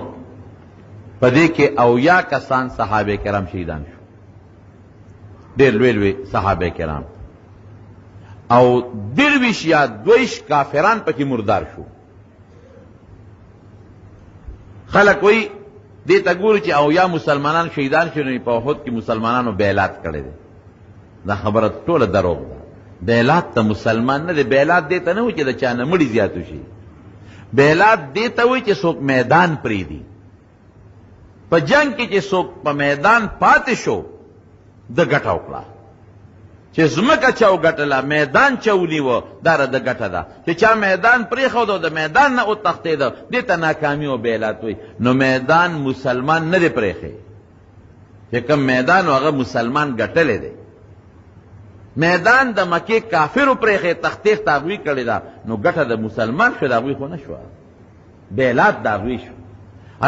Speaker 1: په دې کې 80 کسان صحابه کرام شهیدان شو، ډېر لوی لوی صحابه کرام. او 22 یا 22 کافران پکې مردار شو. خلق وی دې ته ګوري چې او یا مسلمانان شهیدان شو نه په احد کې مسلمانانو بیلات کړی دی. دا خبره ټوله دروغ ده. بیلات ته مسلمان نه دی، بیلات دې ته نه وي چې د چا نه مړي زیات شي. بیلات دې ته وي چې څوک میدان پرېږدي. په جنگ کې چې څوک په میدان پاتې شو د ګټه وکړه، چې ځمکه چا وګټله میدان چا ونیوه دا د ګټه ده. چې چا میدان پرېښوده د میدان نه وتښتېده دې ته ناکامي او بیلات وي. نو میدان مسلمان نه دی پرېښی، چې کوم میدان هغه مسلمان ګټلی دی. میدان د مکې کافرو پرېښی تختیښت هغوی کړې ده، نو ګټه د مسلمان شو، د هغوی خو نه شوه، بیلات د هغوی شو.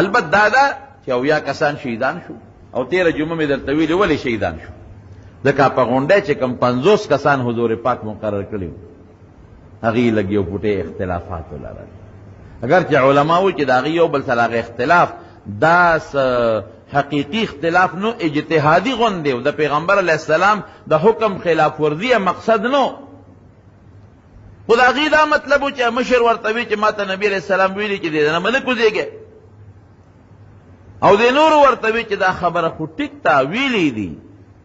Speaker 1: البته دا ده چې اویا کسان شهیدان شو. او 13 جمعه مې درته ویلې ولې شهیدان شو. ځکه په غونډه چې کوم 50 کسان حضور پاک مقرر کړي هغې لږ یو پوټې اختلافات ولرل. اگر چې علما وایي چې د هغې یو بل سره هغه اختلاف دا حقیقي اختلاف نو، اجتهادي غوندې و، د پیغمبر علیه السلام د حکم خلاف ورزي مقصد نو. خو د هغې دا مطلب و چې مشر ورته وي چې ما ته نبي علیه السلام ویلي چې دې نه منه کوزېږې، او د نورو ورته وي چې دا خبره خو ټیک ته ویلي دي،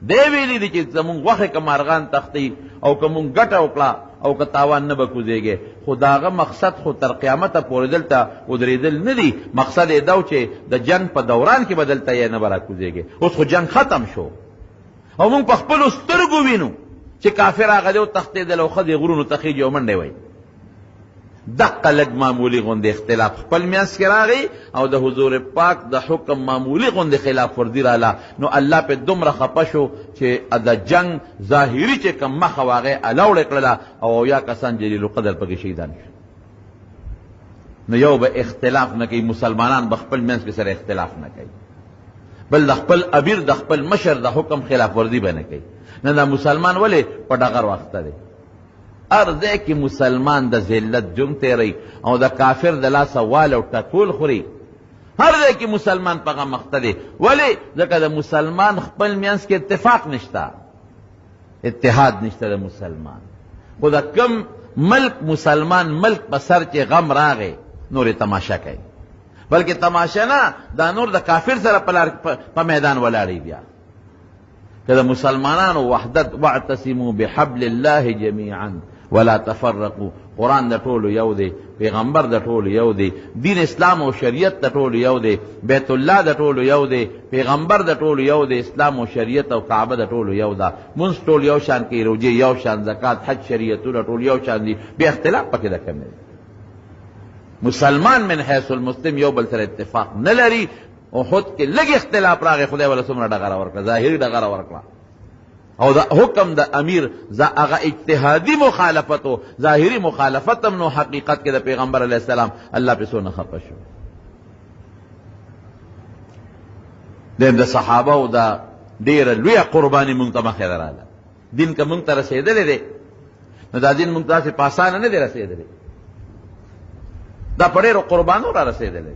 Speaker 1: دی ویلي دي چې زمونږ غوښې که مارغان تختی او که مونږ ګټه وکړه او که تاوان نه به کوزېږې. خو د هغه مقصد خو تر قیامته پورې دلته ودرېدل نه دي. مقصد یې دا و چې د جنگ په دوران کې به دلته یې نه به را کوزېږې. اوس خو جنگ ختم شو او مونږ په خپلو سترګو وینو چې کافر راغلی او تښتېدل او ښځې غرونو ته خېجي او منډې وایي. دقه لږ معمولي غوندې اختلاف خپل میانس کې راغی او د حضور پاک د حکم معمولي غوندې خلاف ورزي راله. نو الله پې دومره خفه شو چې د جنگ ظاهري چې کوم مخه و هغې الاوړې کړله او اویا کسان جلیل القدر پکې شهیدان شو. نو یو به اختلاف نه کوي، مسلمانان به خپل منځ کې سره اختلاف نه کوي، بل د خپل امیر د خپل مشر د حکم خلاف ورزي به نه کوي. نه دا مسلمان ولې په ډغر واخته دی. هر ځای کې مسلمان د ذلت جون تیری او د کافر د لاسه وال او ټکول خوري. هر ځای کې مسلمان په هغه مخته دی. ولې؟ ځکه د مسلمان خپل میانس کې اتفاق نشته، اتحاد نشته د مسلمان. خو د کم ملک مسلمان ملک په سر چې غم راغی نور تماشا کوي، بلکې تماشا نه، دا نور د کافر سره په میدان ولاړی. بیا که د مسلمانانو وحدت واعتصموا بحبل الله جميعا ولا تفرقوا، قرآن د ټولو یو دی، پیغمبر د ټولو یو دی، دین اسلام او شریعت د ټولو یو دی، بیت الله د ټولو یو دی، پیغمبر د ټولو یو دی، اسلام او شریعت او کعبه د ټولو یو ده، منځ ټول یو شان کوي، روجې یو شان، زکات حج شریعتونه ټول یو شان دي، بې اختلاف پکې د کم دی. مسلمان من حیث المسلم یو بل سره اتفاق نه لري. احد کې لږ اختلاف راغی، خدای ولا څومره ډغره ورکړه، ظاهري ډغره ورکړه، او د حکم د امیر هغه اجتهادي مخالفت و، ظاهري مخالفت هم نو، حقیقت کې د پیغمبر علیه السلام الله پې څونه خفه شو. د صحابهو دا ډېره لویه قرباني مونږ ته مخې راغله. دین که مونږ ته رسېدلی دی نو دا دین مونږ ته داسې په اسانه نه دی رسېدلی، دا په ډېرو قربانو را رسېدلی.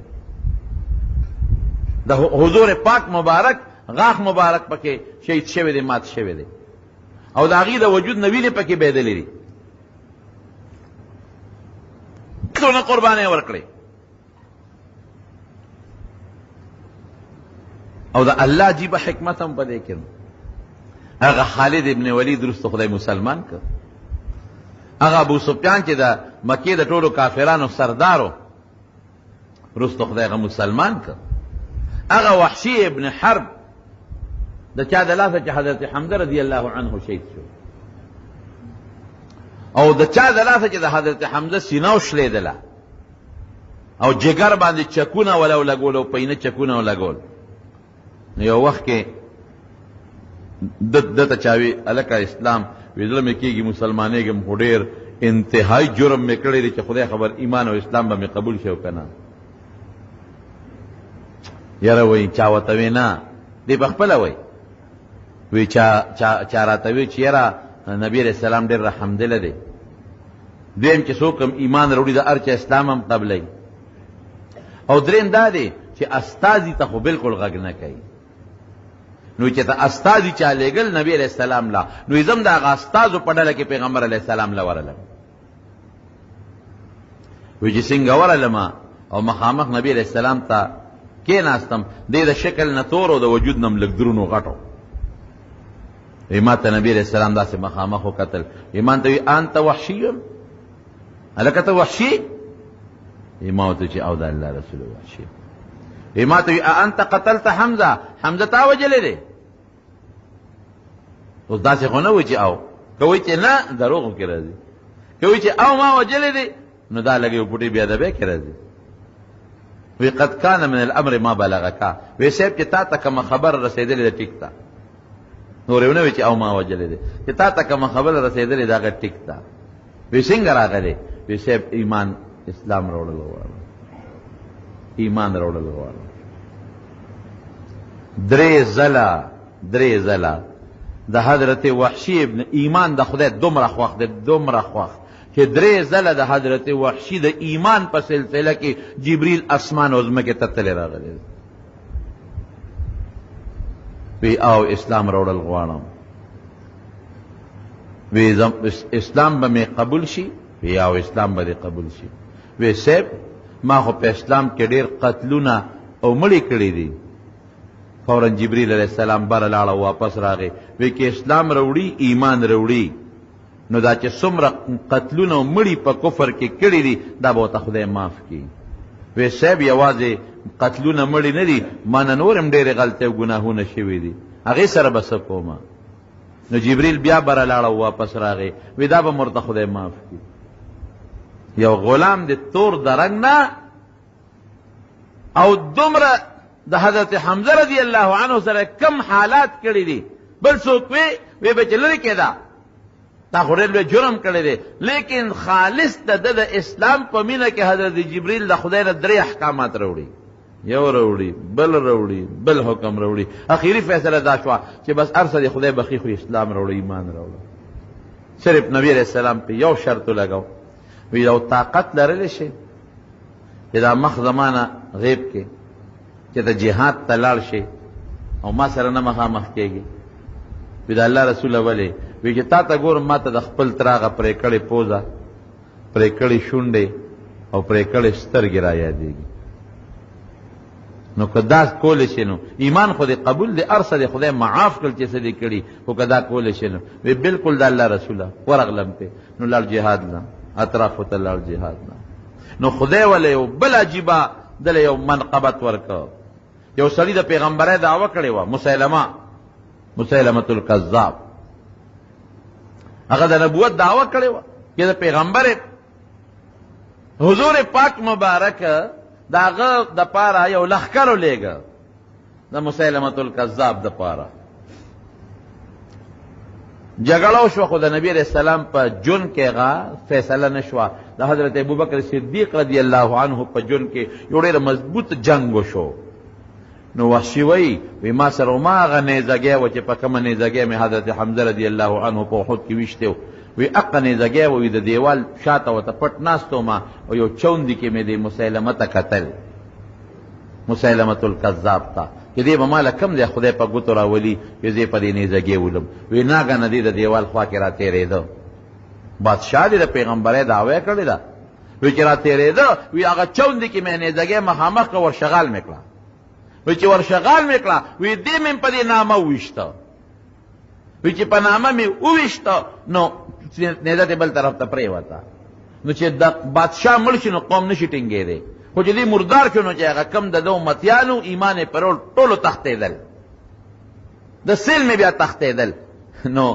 Speaker 1: د حضور پاک مبارک غاښ مبارک پکې شهید شوی دی، مات شوی دی، او د هغې د وجود نه وینې پکې بهېدلې دي. څونه قربانۍ ورکړې. او د الله عجیبه حکمت هم په دې کې هغه خالد ابن ولید وروسته خدای مسلمان کړ. هغه ابو سفیان چې د مکې د ټولو کافرانو سردارو وروسته خدای هغه مسلمان کړ. هغه وحشي ابن حرب د چا د لاسه چې حضرت حمزه رضی الله عنه شهید شو، او د چا د لاسه چې د حضرت حمزه سینه وشلېدله او جګر باندې چکونه ولو لګول او پینه چکونه ولګول. نو یو وخت کې دته چاوي الکه اسلام ویدل مې کېږي مسلمانېږم، خو ډېر انتهایی جرم مې کړی دی چې خدای خبر ایمان او اسلام به مې قبول شي او که نه. یاره وایي چا ورته وی نه، دی په خپله وایي وی چا راته وی چې یاره نبي علیه السلام ډېر رحمدله دی. دویم چې څوک هم ایمان راوړي د هر چا اسلام هم قبلوي. او دریم دا دی چې استازي ته خو بلکل غږ نه کوي، نو چې ته استازي چا لېږل نبی علیہ السلام لا نو زم د هغه استازو په ډله کې پیغمبر علیہ السلام له ورغلم وی چې څنګه ورغلم او مخامخ نبی علیہ السلام ته کېناستم دې د شکل نه تور او د وجود نه لږ درونو غټو ما ته نبی علیہ السلام داسې مخامخ وکتل ما ته وی انت وحشي هلکه ته وحشي ما ورته چې او د الله رسول وحشي ما ته وی انت قتلت حمزه حمزه تا وجلې دی اوس داسې خو نه وی چې او کوي چې نه دروغ کې راځي کوي چې او ما وجلې دی نو دا لګي پټي بیا د به کې راځي وی قد کان من الامر ما بلغک وی سیب چې تا ته کوم خبر رسیدلې ده ټیک تا نور یو نه وی چې او ما وجلې دی چې تا ته کوم خبر رسیدلې دا غ ټیک تا وی څنګه راغلی وی سیب ایمان اسلام راوړل غواړم ایمان راوړل غواړم درې زلا د حضرت وحشی ابن ایمان د خدای دومره خوښ چې درې زله د حضرت وحشی د ایمان په سلسله کې جبریل اسمان او ځمکې ته تللی راغلی وی او اسلام راوړل غواړم وی اسلام به مې قبول شي وی او اسلام به دې قبول شي وی صاحب ما خو په اسلام کې ډېر قتلونه او مړي کړي دي فوراً جبریل علیہ السلام بر لاړه واپس راغی وی کې اسلام راوړي ایمان راوړي نو دا چې څومره قتلونه او مړي په کفر کې کړي دي دا به ورته خدای معاف کړي وی صاحب یوازې قتلونه مړي نه دي ما نه نور هم ډېرې غلطۍ او ګناهونه شوي دي هغې سره به څه کومه نو جبریل بیا بره لاړه واپس راغی وی دا به م ورته خدای معاف کړي یو غلام د تور د رنګ نه او دومره د حضرت حمزه رضی الله عنه سره کم حالات کړي دي بل څوک وی به چې لرې کېده تا خو ډېر لوی جرم کړی دی لیکن خالص د اسلام په مینه کې حضرت جبریل د خدای نه درې احکامات راوړي یو راوړي بل حکم راوړي اخیری فیصله دا شوه چې بس هر څه د خدای بخي خو اسلام راوړي ایمان راوړي صرف نبی علیہ السلام په یو شرط لګاو وی یو طاقت لرلی شي چې دا مخ زمانه غیب کې چې د جهاد ته لاړ شي او ما سره نه مخامخ کېږي وی د الله رسوله ولې وی چې تا ته ګورم ما ته د خپل تراغه پرې کړې پوزه پرې کړې شونډې او پرې کړې سترګې را یادېږي نو که دا کولی شي نو ایمان خو دې قبول دی هر څه د خدای معاف کړل چې څه دې کړي خو که دا کولی شي نو وی بلکل د الله رسوله ورغلم پې نو لاړ جهاد نه اطرافو ته لاړ جهاد نه نو خدای ولی یو بل عجیبه دله یو منقبت ورکړ یو سړي د پیغمبرۍ دعوه کړې وه مسیلمة الکذاب هغه د نبوت دعوه کړې وه چې د پیغمبر حضور پاک مبارک د هغه دپاره یو لښکر ولېږه د مسیلمة الکذاب دپاره جګړه وشوه خو د نبی علیہ السلام په جون کې هغه فیصله نه شوه د حضرت ابوبکر صدیق رضی الله عنه په جون کې یو ډېر مضبوط جنگ وشو نو وحشي وی ما سره ما هغه نیزګۍ وه چې په کومه نیزګۍ مې حضرت حمزه رضی الله عنه په احد کې ویشتی وی اقه نیزګۍ وی د دیوال شاته ورته پټ ناست وم او یو چوندې کې مې د مسیلمه ته کتل مسیلمة الکذاب ته چې دې به ماله کم دی خدای په ګوتو راولي چې زه په دې نیزګۍ ولم وی ناګنه دې د دیوال خوا کې را تېرېده بادشاه دې د پیغمبرۍ دعوه یې کړې ده وی چې را تېرېده وی هغه چوندې کې مې نیزګۍ مخامخ کړه ورشغال مې کړه وی چې ورشغال مې کړه وی دې مې په دې نامه وویشته وی چې په نامه مې وویشته نو نیزه دې بل طرف ته پرېوته نو چې د بادشاه مړ شي نو قوم نشي ټینګېدی خو چې دې مردار شو نو چې هغه کم د ده امتیانو ایمان یې پرول ټولو تښتېدل د سیل مې بیا تښتېدل نو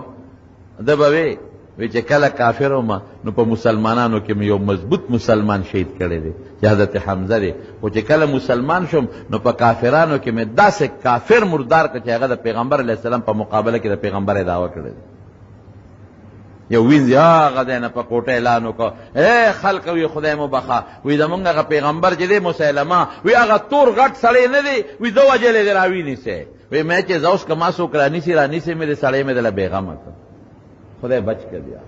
Speaker 1: ده به وی چې کله کافر وم نو په مسلمانانو کې مې یو مضبوط مسلمان شهید کړی دی چې حضرت حمزه دی خو چې کله مسلمان شم نو په کافرانو کې مې داسې کافر مردار کړ چې هغه د پیغمبر علیه السلام په مقابله کې د پیغمبرۍ دعوه کړې دی یو وینځي هغه دی نه په کوټه اعلان وکړ ای خلقه وی خدای مو بخا وی زمونږ هغه پیغمبر چې دی مسلمه وی هغه تور غټ سړی نه دی وی ده وجلې دی راوینیسئ وی مې چې زه اوس که ما څوک رانیسي مې د سړی مې دله بېغمه کړ خدای بچ کړ بیا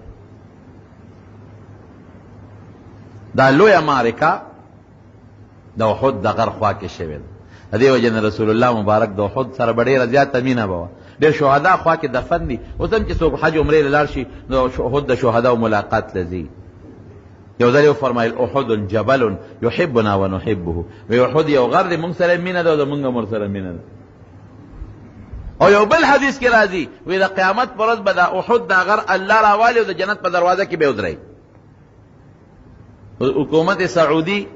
Speaker 1: دا لویه معرکه د احد د غر خوا کې شوې ده دې وجه نه رسول الله مبارک د احد سره به ډېره زیاته مینه به وه. ډېر شهدا خوا کې دفن دي. اوس هم چې څوک حج عمرې له لاړ شي نو احد د شهداو ملاقات له ځي. یو ځل یې وفرمایل احد جبل یحبنا ونحبه، وی احد یو غر دی، موږ سره مینه ده او زموږ هم ورسره مینه ده. او یو بل حدیث کې راځي وی د قیامت پر ورځ به د احد دا غر الله راوالي او د جنت په دروازه کې به ودرئ. حکومت سعودي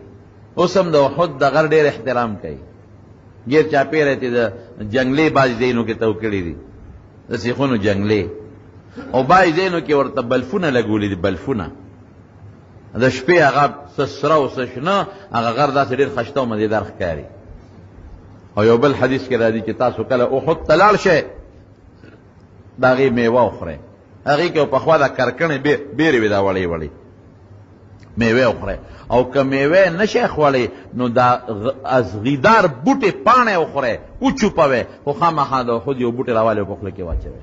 Speaker 1: اوس هم د احد د غر ډېر احترام کوي. غیر چاپېره ته د جنګلې بعضې ځایونو کې تو کړي دي، د سیخونو جنګلې، او بعضې ځایونو کې ورته بلفونه لګولي دي، بلفونه د شپې هغه څه سره او څه شنه، هغه غر داسې ډېر ښایسته او مزېدار ښکاري. او یو بل حدیث کې راځي چې تاسو کله احد ته لاړ شئ د هغې میوه وخورئ، هغې کې پخوا د کرکنې بیرې وې دا وړې وړې میوې وخورئ، او که میوې نه شئ خوړی نو دا ازغیدار بوټې پاڼې وخورئ، وچوپوئ، خو خامخا د احد یو بوټې راوالئ او په خوله کې واچوئ.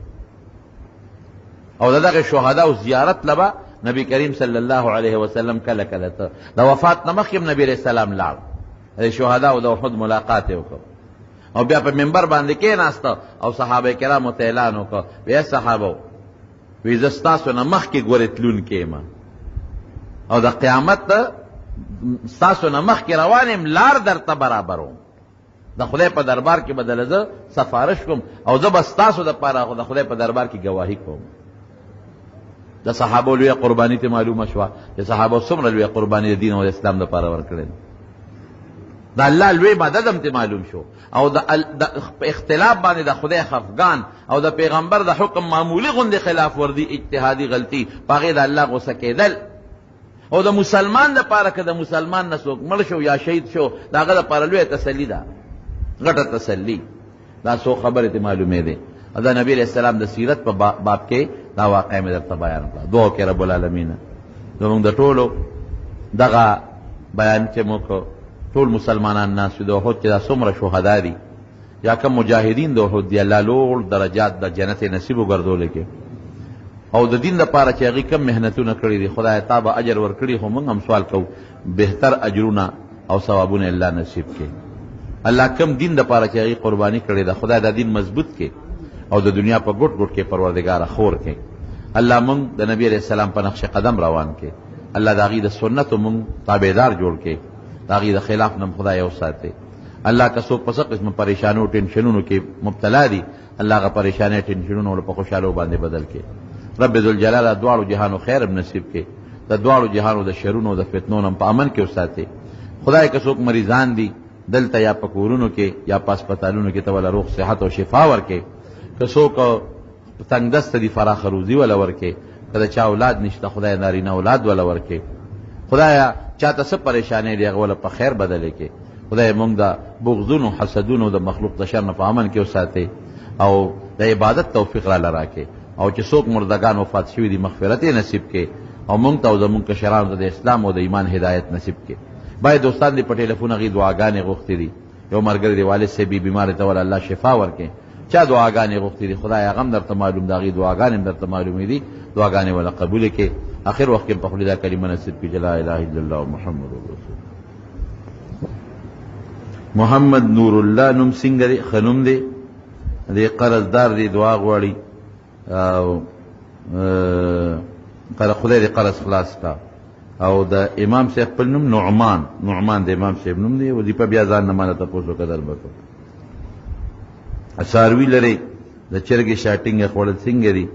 Speaker 1: او د دغې شهداو زیارت له به نبی کریم صلی الله علیه وسلم کله کله ته د وفات نه مخکې نبی علیه السلام لاړ، د شهداو د احد ملاقات یې وکړ، او بیا په منبر باندې کېناسته او صحابه کرامو ته اعلان وکړ، وی صحابو وی زه ستاسو نه مخکې ګورې تلونکی یم او د قیامت ستاسو نه مخکې روان یم، لار درته برابروم، د خدای په دربار کې به دله زه سفارش کوم او زه به ستاسو دپاره د خدای په دربار کې ګواهي کوم. د صحابو لویه قرباني ته معلومه شوه چې صحابو څومره لویه قرباني د دین او د اسلام دپاره ورکړې ده. د الله لوی مدد هم ته معلوم شو، او د اختلاف باندې د خدای خفګان او د پیغمبر د حکم معمولی غوندې خلاف ورزي، اجتهادي غلطي، په هغې د الله غوسه کېدل. او د مسلمان دپاره که د مسلمان نه څوک مړ شو یا شهید شو د هغه دپاره لویه تسلي ده، غټه تسلي. دا څو خبرې ته معلومې دي. او د نبي علیه السلام د سیرت په باب کې دا واقع مې درته بیان کړه. دعا وکړې رب العالمین زموږ د ټولو دغه بیان چې موږ ټول مسلمانان ناست وي د احد چې دا څومره شهدا دي یا کوم مجاهدین د احد دي، الله لوړ درجات د جنت نصیب وګرځولی کې، او د دین دپاره چې هغې کم محنتونه کړي دي خدای تا به اجر ورکړي، خو موږ هم سوال کوو بهتر اجرونه او ثوابونه الله نصیب کړي. الله کم دین دپاره چې هغې قرباني کړې ده خدای دا دین مضبوط کړي او د دنیا په ګوټ ګوټ کې پروردګاره خور کړي. الله موږ د نبی علیه السلام په نقش قدم روان کړي، الله د هغې د سنتو موږ تابعدار جوړ کړي، د هغې د خلاف نه خدای یو ساتي. الله که څوک په څه قسمه پریشانو ټینشنونو کې مبتلا دي الله هغه پریشانۍ ټینشنونه په خوشحالو باندې بدل کړي. رب ذوالجلال دواړو جهانو خیر نصیب کړي، د دواړو جهانو د شرونو او د فتنو نه په امن کې وساتي. خدای که څوک مریضان دي دلته یا په کورونو کې یا په هسپتالونو کې ته وله روغ صحت او شفا ورکړي، که څوک تنګ دسته دي فراخه روزي وله ورکړي، که د چا اولاد نشته خدای نارینه اولاد وله ورکړي، خدایا چاته څه پریشانۍ دي هغه وله په خیر بدلې کړي. خدای موږ د بغضونو حسدونو د مخلوق د شر نه په امن کې وساتي او د عبادت توفیق راله راکړي، او چې څوک مردگان وفات شوي دي مغفرت مغفرت نصیب کې او مونږ ته او زمونږ کشرانو ته د اسلام او د ایمان هدایت نصیب کې. باید دوستان دې په ټلیفون هغې دعاګانې غوښتې دي. یو ملګری دی والد صاحب بیمار ته ول الله شفا ورکړي، چا دعاګانې غوښتې دي خدای هغه هم درته معلوم د هغې دعاګانې هم درته معلومې دي، دعاګانې وله قبولې کړي. اخر وخت کې په خولې دا کلمه نصیب کړي چې لا اله الا الله محمد رسول. محمد نور الله نوم څنګه دی؟ ښه نوم دی، دی قرضدار دی، دعا غواړي او خدای دې قرض خلاص کا. او د امام صاحب خپل نوم نعمان د امام صاحب نوم دی، وظیفه بیا ځان نه ماله تپوس وکړه در به کوم. څاروي لرې د چرګې شاټینګ خوړل څنګه دي؟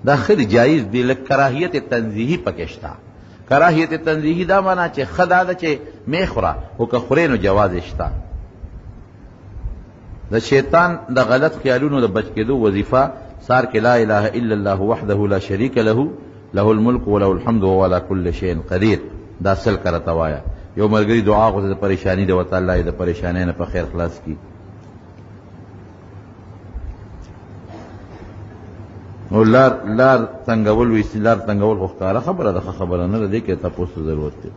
Speaker 1: دا ښه دي، جایز دي، لږ کراهیت تنزیهي پکې شته. کراهیت تنزیهي دا معنا چې ښه دا ده چې مې خوره، خو که خورې نو جواز یې شته. د شیطان د غلط خیالونو د بچ کېدو وظیفه سار کې لا اله الا الله وحده لا شریک له له الملک وله الحمد وهو على كل شيء قدیر. دا سل کرته وایا. یو ملګری دعا غوښته د پریشانی د وته الله یې د پریشانۍ نه په خیر خلاص کړي. او لار تنګول وي، لار تنګول خو ښکاره خبره ده، ښه خبره نه ده، دې کې تپوس ضرورت دی.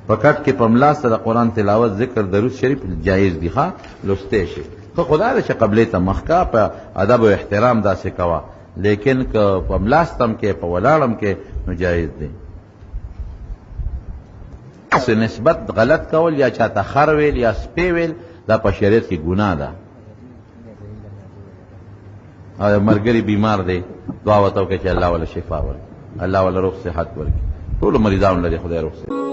Speaker 1: په کټ کې په ملاس د قرآن تلاوت ذکر درود شریف جایز دي، ښه لوستی شي. خو خدا ده چې قبلې ته مخکا په ادب او احترام داسې کوه، لیکن که په ملاستم کې په ولاړم کې نو جایز دی. نسبت غلط کول یا چاته خر ویل یا سپی ویل دا په شریعت کې ګناه ده. او مرګري بیمار دی، دعا وته وکړه چې الله ولا شفا ورکړي، الله ولا روغ صحت ورکړي. ټول مریضانو لري خدای روغ صحت